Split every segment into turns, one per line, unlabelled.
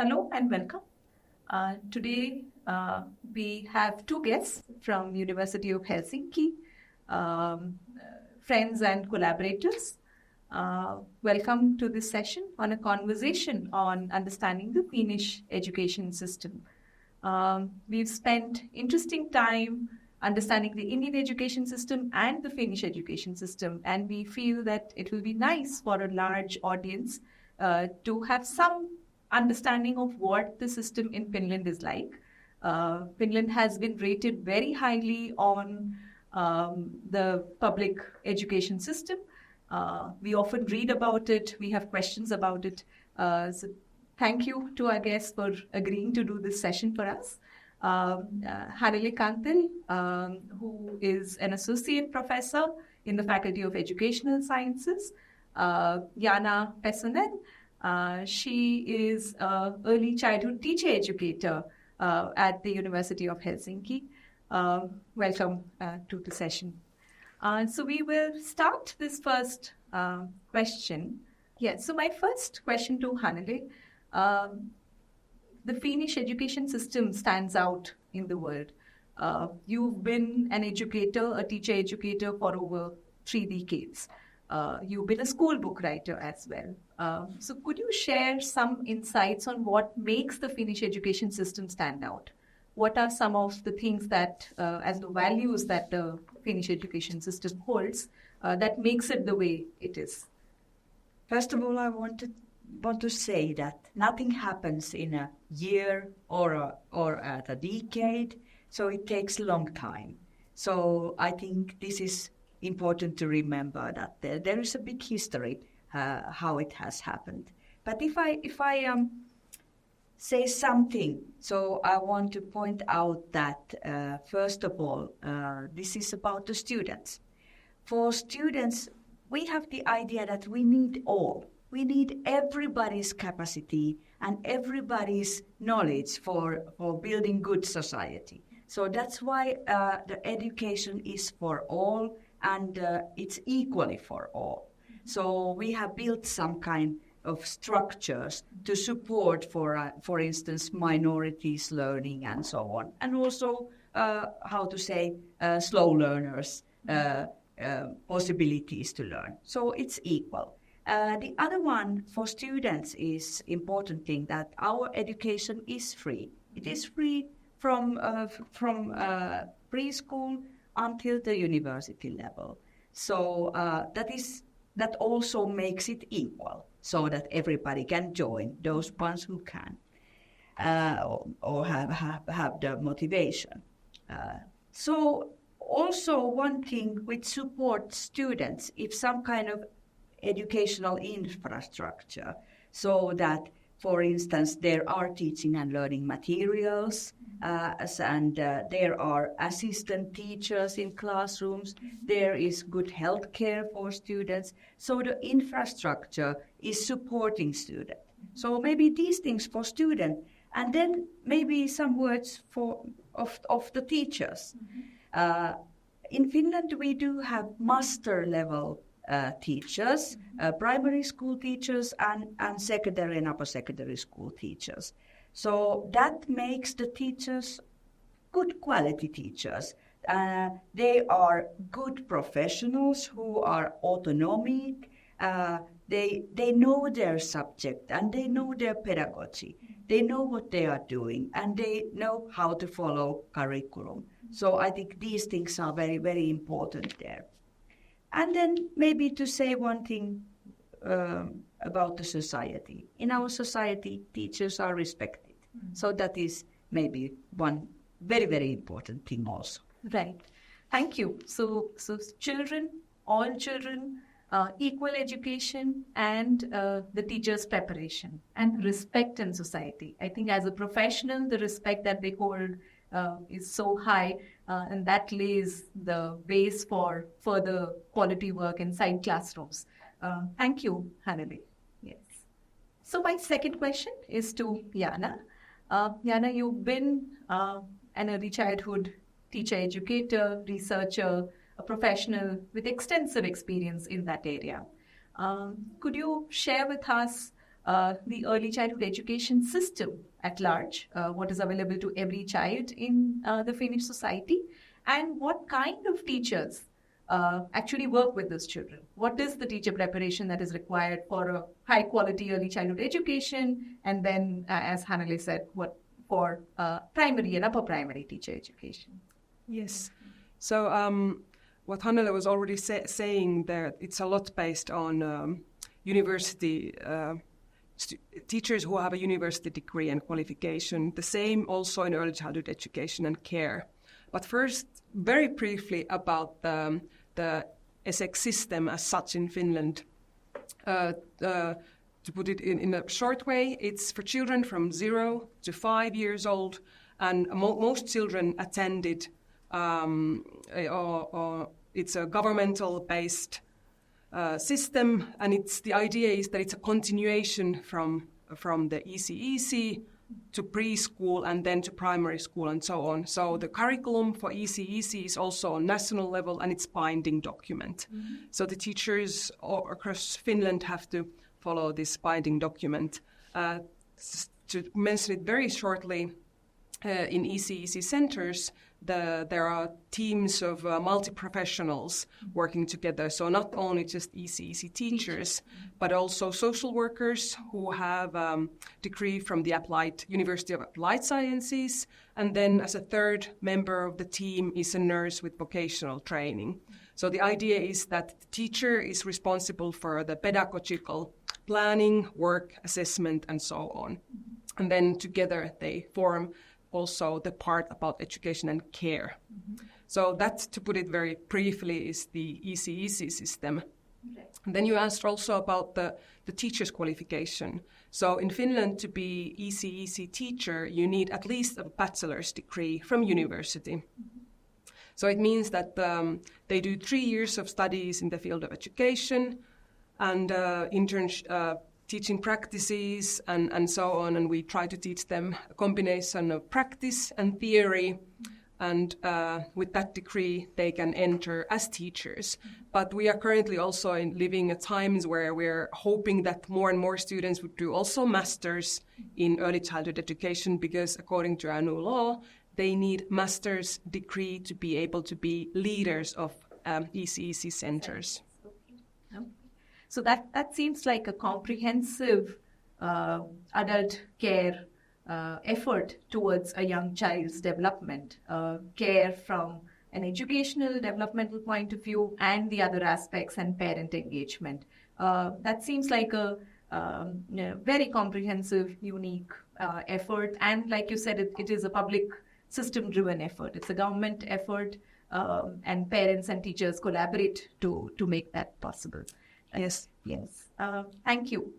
Hello and welcome. Today we have two guests from University of Helsinki, friends and collaborators. Welcome to this session on a conversation on understanding the Finnish education system. We've spent interesting time understanding the Indian education system and the Finnish education system, and we feel that it will be nice for a large audience to have some understanding of what the system in Finland is like. Finland has been rated very highly on the public education system. We often read about it. We have questions about it. So thank you to our guests for agreeing to do this session for us. Hannele Cantell, who is an associate professor in the Faculty of Educational Sciences. Jaana Pesonen, she is an early childhood teacher educator at the University of Helsinki. Welcome to the session. So we will start this first question. So my first question to Hannele. The Finnish education system stands out in the world. You've been an educator, a teacher educator for over 3 decades. You've been a school book writer as well. So could you share some insights on what makes the Finnish education system stand out? What are some of the things that, as the values that the Finnish education system holds, that makes it the way it is?
First of all, I want to say that nothing happens in a year or at a decade, so it takes a long time. So I think this is important to remember that there is a big history how it has happened. But if I say something, so I want to point out that first of all, this is about the students. For students, we have the idea that we need all. We need everybody's capacity and everybody's knowledge for building good society. So that's why the education is for all and it's equally for all. So we have built some kind of structures to support, for instance, minorities learning and so on, and also slow learners possibilities to learn. So it's equal. The other one for students is important thing that our education is free. It is free from preschool until the university level. So that also makes it equal, so that everybody can join, those ones who can or have the motivation. So also one thing which supports students, if some kind of educational infrastructure, so that, for instance, there are teaching and learning materials, and there are assistant teachers in classrooms, there is good health care for students, so the infrastructure is supporting students. So maybe these things for students, and then maybe some words of the teachers. In Finland, we do have master level teachers, primary school teachers, and secondary and upper secondary school teachers. So that makes the teachers good quality teachers. They are good professionals who are autonomic. They know their subject and they know their pedagogy. They know what they are doing and they know how to follow curriculum. So I think these things are very, very important there. And then maybe to say one thing about the society. In our society, teachers are respected. Mm-hmm. So that is maybe one very, very important thing also.
Right. Thank you. So children, all children, equal education and the teacher's preparation and respect in society. I think as a professional, the respect that they hold is so high, and that lays the base for further quality work inside classrooms. Thank you, Hannele. Yes. So my second question is to Jaana. Jaana, you've been an early childhood teacher, educator, researcher, a professional with extensive experience in that area. Could you share with us the early childhood education system at large, what is available to every child in the Finnish society, and what kind of teachers actually work with those children. What is the teacher preparation that is required for a high quality early childhood education, and then, as Hannele said, what for primary and upper primary teacher education?
Yes. So what Hannele was already saying there, it's a lot based on university teachers who have a university degree and qualification. The same also in early childhood education and care. But first, very briefly about the ECEC system as such in Finland. To put it in a short way, it's for children from 0 to 5 years old, and most children attended, it's a governmental-based system, and the idea is that it's a continuation from the ECEC to preschool and then to primary school and so on. So the curriculum for ECEC is also on national level, and it's binding document. Mm-hmm. So the teachers across Finland have to follow this binding document. To mention it very shortly, in ECEC centers, there are teams of multi-professionals working together. So not only just ECEC teachers, but also social workers who have a degree from the University of Applied Sciences. And then as a third member of the team is a nurse with vocational training. So the idea is that the teacher is responsible for the pedagogical planning, work, assessment, and so on. And then together they form also the part about education and care. Mm-hmm. So that, to put it very briefly, is the ECEC system. Okay. And then you asked also about the teacher's qualification. So in Finland, to be ECEC teacher, you need at least a bachelor's degree from university. Mm-hmm. So it means that they do 3 years of studies in the field of education and teaching practices and so on, and we try to teach them a combination of practice and theory, and with that degree they can enter as teachers. But we are currently also living at times where we're hoping that more and more students would do also masters in early childhood education, because according to our new law, they need master's degree to be able to be leaders of ECEC centers.
So that seems like a comprehensive adult care effort towards a young child's development, care from an educational, developmental point of view, and the other aspects, and parent engagement. That seems like a very comprehensive, unique effort. And like you said, it is a public system-driven effort. It's a government effort, and parents and teachers collaborate to make that possible.
Yes.
Thank you.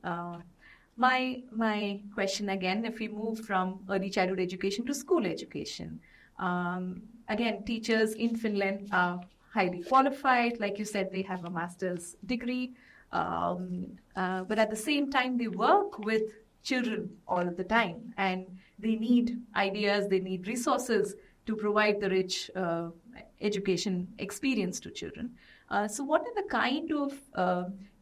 My question again, if we move from early childhood education to school education, again, teachers in Finland are highly qualified. Like you said, they have a master's degree, but at the same time, they work with children all the time, and they need ideas, they need resources to provide the rich education experience to children. So what are the kind of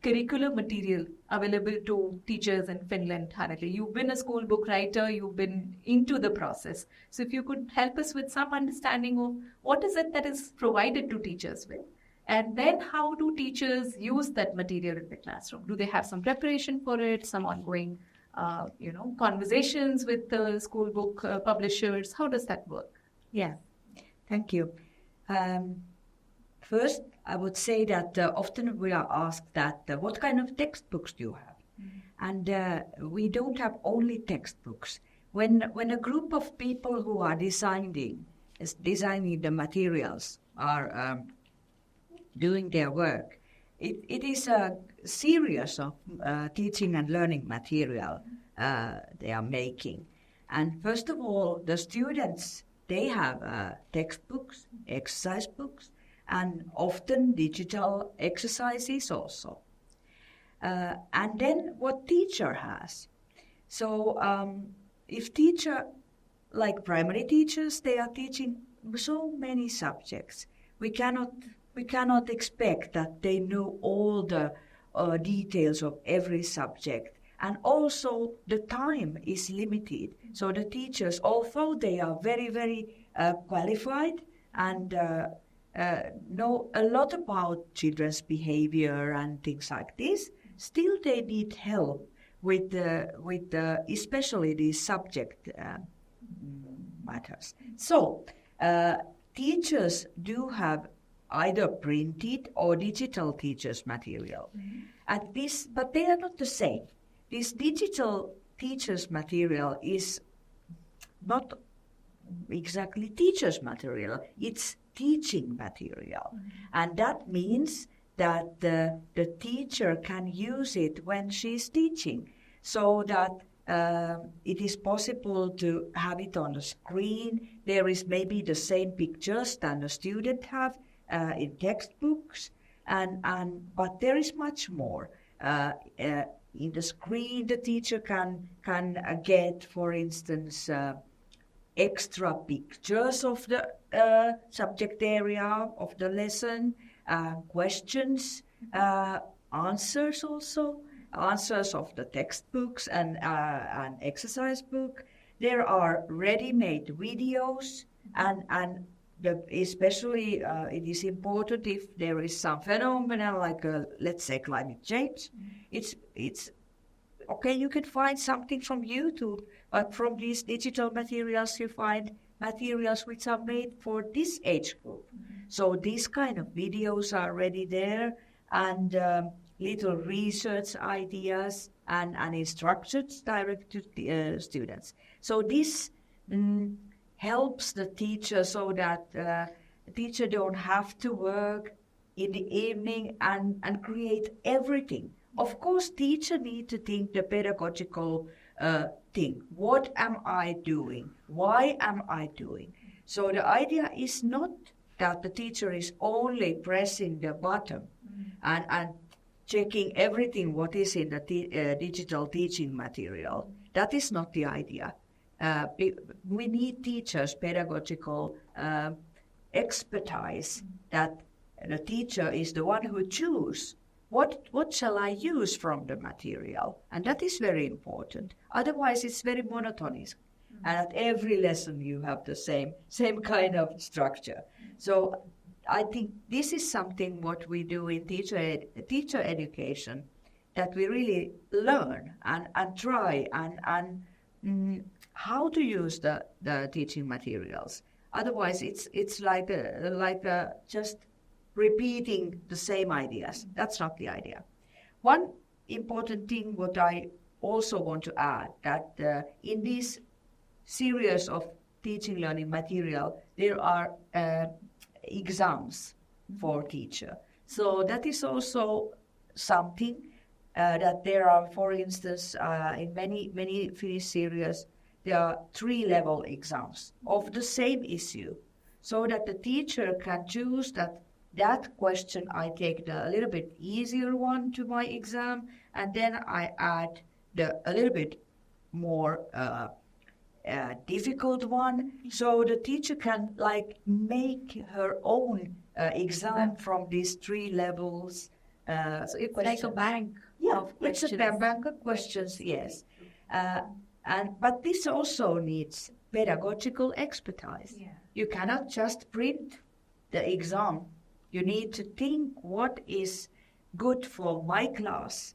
curricular material available to teachers in Finland, Hannele? You've been a school book writer, you've been into the process. So if you could help us with some understanding of what is it that is provided to teachers with, and then how do teachers use that material in the classroom? Do they have some preparation for it, some ongoing conversations with the school book publishers? How does that work?
Yeah, thank you. First, I would say that often we are asked that what kind of textbooks do you have? Mm-hmm. And we don't have only textbooks. When a group of people who are designing the materials are doing their work, it is a series of teaching and learning material they are making. And first of all, the students, they have textbooks, exercise books, and often digital exercises also. And then what teacher has. So if teacher, like primary teachers, they are teaching so many subjects. We cannot expect that they know all the details of every subject And also the time is limited. So the teachers, although they are very, very qualified and know a lot about children's behavior and things like this, still they need help with especially these subject matters. So teachers do have either printed or digital teachers material. And but they are not the same. This digital teachers material is not exactly teachers material, it's teaching material. And that means that the teacher can use it when she's teaching, so that it is possible to have it on the screen. There is maybe the same pictures than the student have in textbooks, but there is much more. In the screen, the teacher can get, for instance, extra pictures of the subject area of the lesson, questions, answers also, answers of the textbooks and exercise book. There are ready-made videos, and especially it is important if there is some phenomenon like let's say climate change. It's okay, you can find something from YouTube, but from these digital materials you find materials which are made for this age group. So these kind of videos are already there, and little research ideas and instructions directed to students. So this helps the teacher, so that the teacher don't have to work in the evening and create everything. Of course, teacher need to think the pedagogical thing. What am I doing? Why am I doing? So the idea is not that the teacher is only pressing the button and checking everything what is in the digital teaching material. That is not the idea. We need teachers' pedagogical expertise, that the teacher is the one who chooses what shall I use from the material, and that is very important. Otherwise, it's very monotonous, and at every lesson you have the same kind of structure. So I think this is something what we do in teacher education, that we really learn and try and how to use the teaching materials. Otherwise, it's like just repeating the same ideas. That's not the idea. One important thing what I also want to add, that in this series of teaching learning material, there are exams for teacher. So that is also something that there are, for instance, in many Finnish series, there are 3-level exams of the same issue, so that the teacher can choose that question, I take a little bit easier one to my exam, and then I add a little bit more difficult one. So the teacher can make her own exam from these 3 levels.
So it's like a bank.
Yeah,
of
it's a bank of questions, yes. But this also needs pedagogical expertise.
Yeah.
You cannot just print the exam. You need to think what is good for my class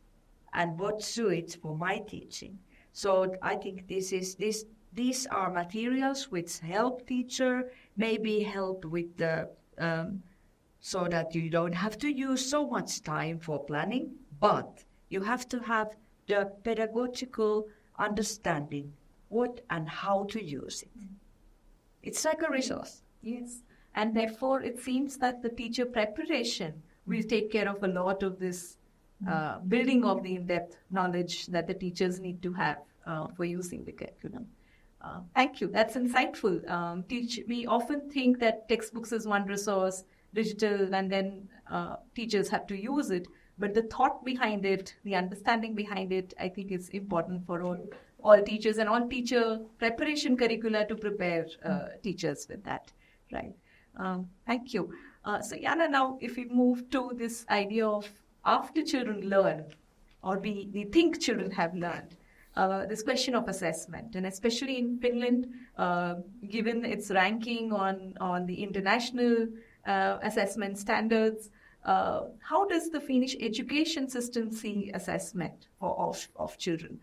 and what suits for my teaching. So I think these are materials which help teacher, maybe help with the so that you don't have to use so much time for planning, but you have to have the pedagogical understanding what and how to use it. It's like a resource.
Yes. And therefore, it seems that the teacher preparation will take care of a lot of this building of the in-depth knowledge that the teachers need to have for using the curriculum. Thank you. That's insightful. We often think that textbooks is one resource, digital, and then teachers have to use it. But the thought behind it, the understanding behind it, I think is important for all teachers and all teacher preparation curricula to prepare teachers with that. Right. Thank you. So Jaana, now if we move to this idea of after children learn, or we think children have learned. This question of assessment, and especially in Finland, given its ranking on the international assessment standards, how does the Finnish education system see assessment of children?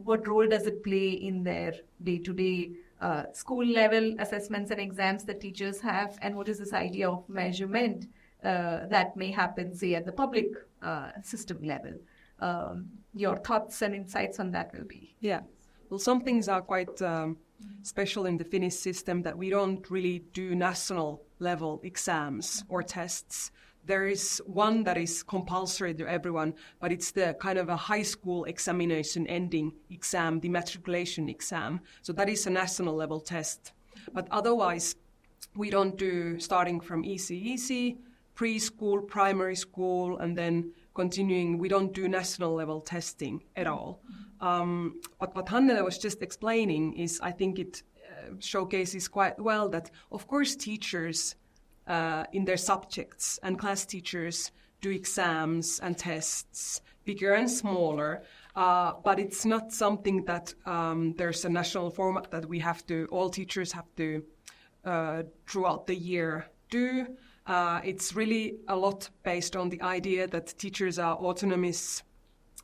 What role does it play in their day-to-day school level assessments and exams that teachers have, and what is this idea of measurement that may happen, say, at the public system level? Your thoughts and insights on that will be.
Yeah, well, some things are quite special in the Finnish system, that we don't really do national level exams or tests. There is one that is compulsory to everyone, but it's the kind of a high school examination ending exam, the matriculation exam. So that is a national level test. But otherwise, we don't do, starting from ECEC, preschool, primary school, and then continuing, we don't do national level testing at all. But what Hannele was just explaining is, I think it showcases quite well that, of course, teachers in their subjects and class teachers do exams and tests, bigger and smaller, but it's not something that there's a national format that we have to, all teachers have to throughout the year do. It's really a lot based on the idea that teachers are autonomous,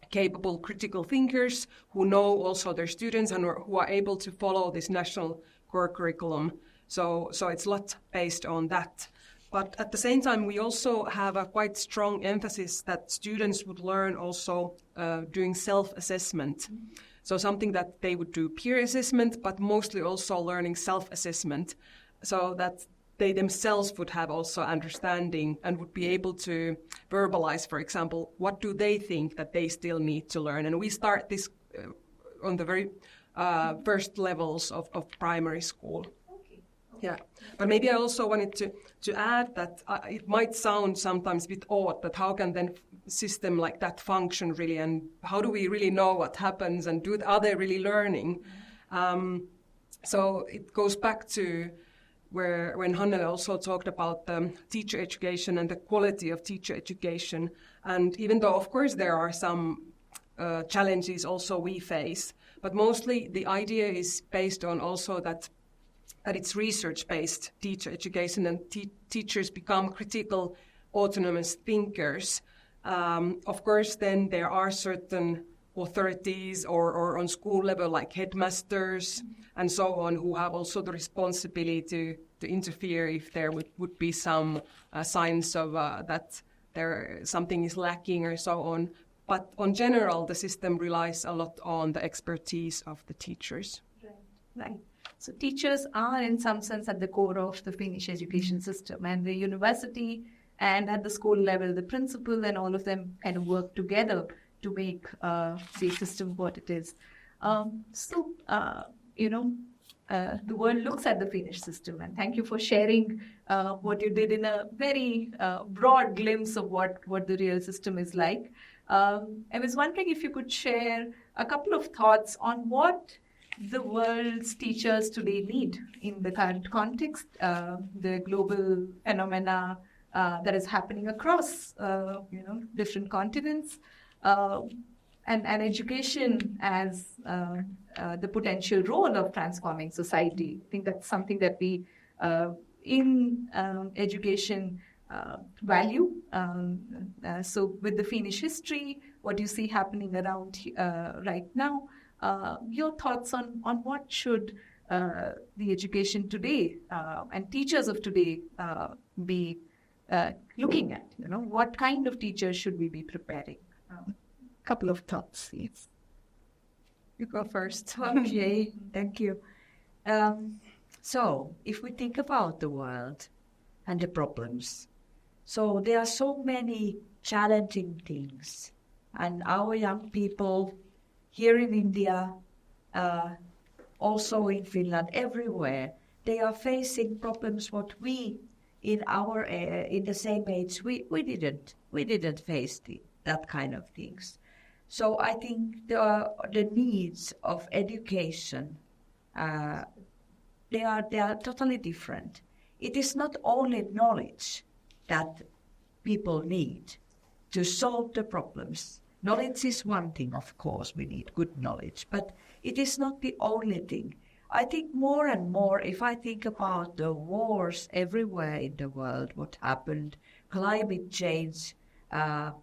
capable critical thinkers who know also their students and who are able to follow this national core curriculum. So it's a lot based on that. But at the same time, we also have a quite strong emphasis that students would learn also doing self-assessment. So something that they would do peer assessment, but mostly also learning self-assessment, so that they themselves would have also understanding and would be able to verbalize, for example, what do they think that they still need to learn. And we start this on the very first levels of primary school. Yeah, but maybe I also wanted to add that it might sound sometimes a bit odd that how can then system like that function really, and how do we really know what happens, and are they really learning? So it goes back to when Hannele also talked about teacher education and the quality of teacher education. And even though, of course, there are some challenges also we face, but mostly the idea is based on also that it's research-based teacher education, and teachers become critical, autonomous thinkers. Of course, then there are certain authorities or on school level, like headmasters and so on, who have also the responsibility to interfere if there would be some signs of that something is lacking or so on. But on general, the system relies a lot on the expertise of the teachers.
Right. So teachers are, in some sense, at the core of the Finnish education system, and the university and at the school level, the principal and all of them kind of work together to make the system what it is. The world looks at the Finnish system, and thank you for sharing what you did in a very broad glimpse of what the real system is like. I was wondering if you could share a couple of thoughts on what the world's teachers today need in the current context, the global phenomena that is happening across, different continents, and education as the potential role of transforming society. I think that's something that we in education value. So with the Finnish history, what you see happening around right now, your thoughts on what should the education today and teachers of today be looking at? What kind of teachers should we be preparing? Couple of thoughts, yes.
You go first. Okay, thank you. So if we think about the world and the problems, so there are so many challenging things, and our young people here in India, also in Finland, everywhere, they are facing problems what we in the same age we didn't face that kind of things. So I think the needs of education they are totally different. It is not only knowledge that people need to solve the problems. Knowledge is one thing, of course, we need good knowledge, but it is not the only thing. I think more and more, if I think about the wars everywhere in the world, what happened, climate change, the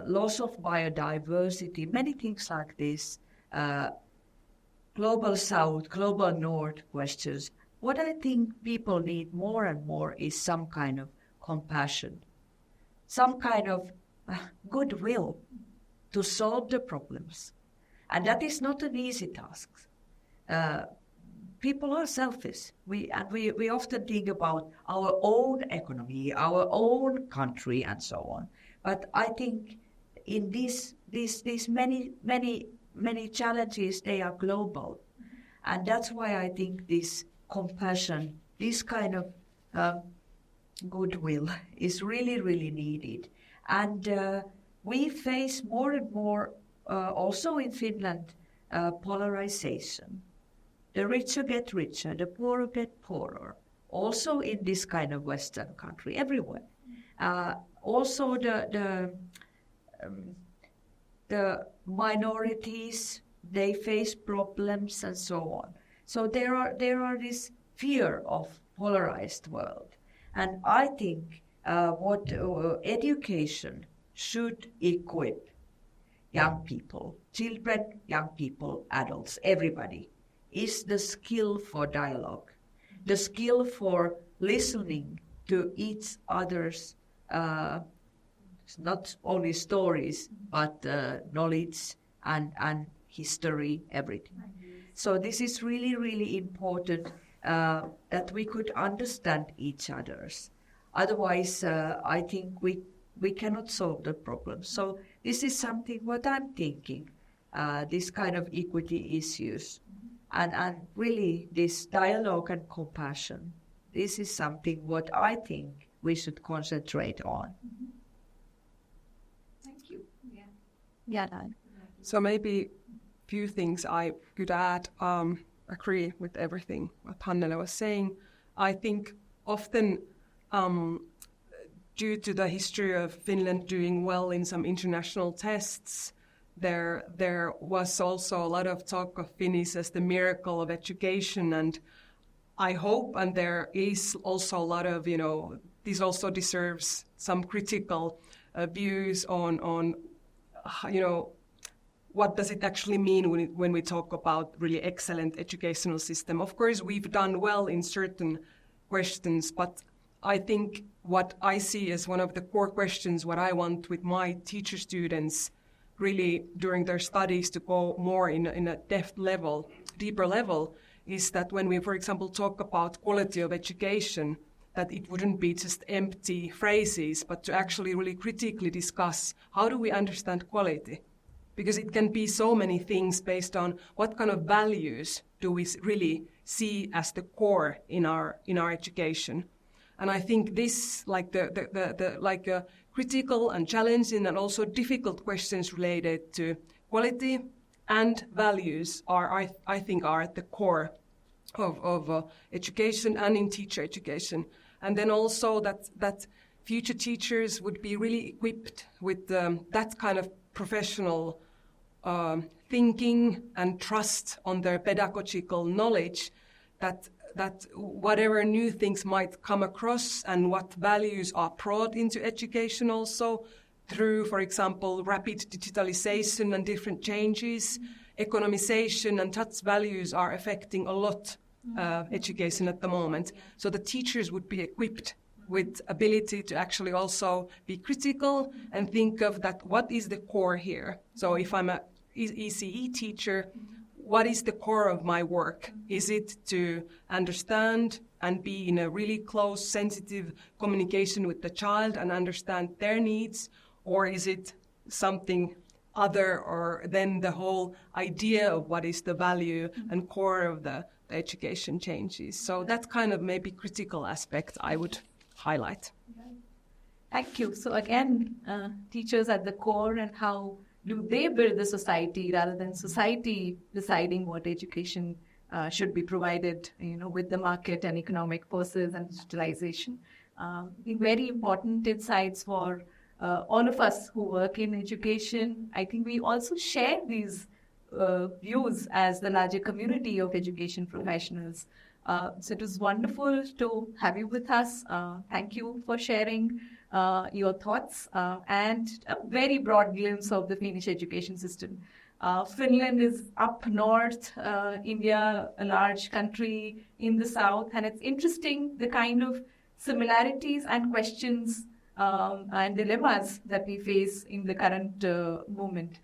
loss of biodiversity, many things like this, global south, global north questions, what I think people need more and more is some kind of compassion, some kind of goodwill to solve the problems. And that is not an easy task. People are selfish. We often think about our own economy, our own country, and so on. But I think in these many challenges, they are global. And that's why I think this compassion, this kind of goodwill is really, really needed. And we face more and more, also in Finland, polarization. The richer get richer, the poorer get poorer. Also in this kind of Western country, everywhere. Also the minorities, they face problems and so on. So there are this fear of polarized world. And I think what education should equip young people, children, young people, adults, everybody, is the skill for dialogue, the skill for listening to each other's, not only stories, but knowledge and history, everything. So this is really, really important that we could understand each other's. Otherwise, I think we cannot solve the problem. So this is something what I'm thinking, this kind of equity issues. And really this dialogue and compassion, this is something what I think we should concentrate on.
Thank you. Yeah.
So maybe a few things I could add. Agree with everything what Hannele was saying. I think often due to the history of Finland doing well in some international tests, there was also a lot of talk of Finnish as the miracle of education, and I hope, and there is also a lot of, this also deserves some critical views on what does it actually mean when we talk about really excellent educational system. Of course, we've done well in certain questions, but I think what I see as one of the core questions, what I want with my teacher students really during their studies to go more in a deeper level, is that when we, for example, talk about quality of education, that it wouldn't be just empty phrases, but to actually really critically discuss how do we understand quality? Because it can be so many things based on what kind of values do we really see as the core in our education. And I think this, like the critical and challenging and also difficult questions related to quality and values are, I think, are at the core of education and in teacher education. And then also that future teachers would be really equipped with that kind of professional thinking and trust on their pedagogical knowledge, that whatever new things might come across and what values are brought into education also through, for example, rapid digitalization and different changes, economization and such values are affecting a lot education at the moment. So the teachers would be equipped with ability to actually also be critical and think of that, what is the core here? So if I'm a ECE teacher, what is the core of my work? Is it to understand and be in a really close, sensitive communication with the child and understand their needs? Or is it something other, or then the whole idea of what is the value and core of the education changes? So that kind of maybe critical aspect I would highlight.
Thank you. So again, teachers at the core, and how do they build the society rather than society deciding what education should be provided, with the market and economic forces and digitalization. Very important insights for all of us who work in education, I think we also share these views as the larger community of education professionals. So it was wonderful to have you with us. Thank you for sharing your thoughts and a very broad glimpse of the Finnish education system. Finland is up north, India, a large country in the south, and it's interesting the kind of similarities and questions and dilemmas that we face in the current moment.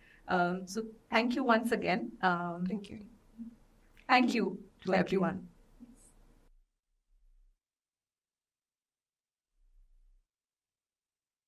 So thank you once again.
Thank you.
Thank you to everyone.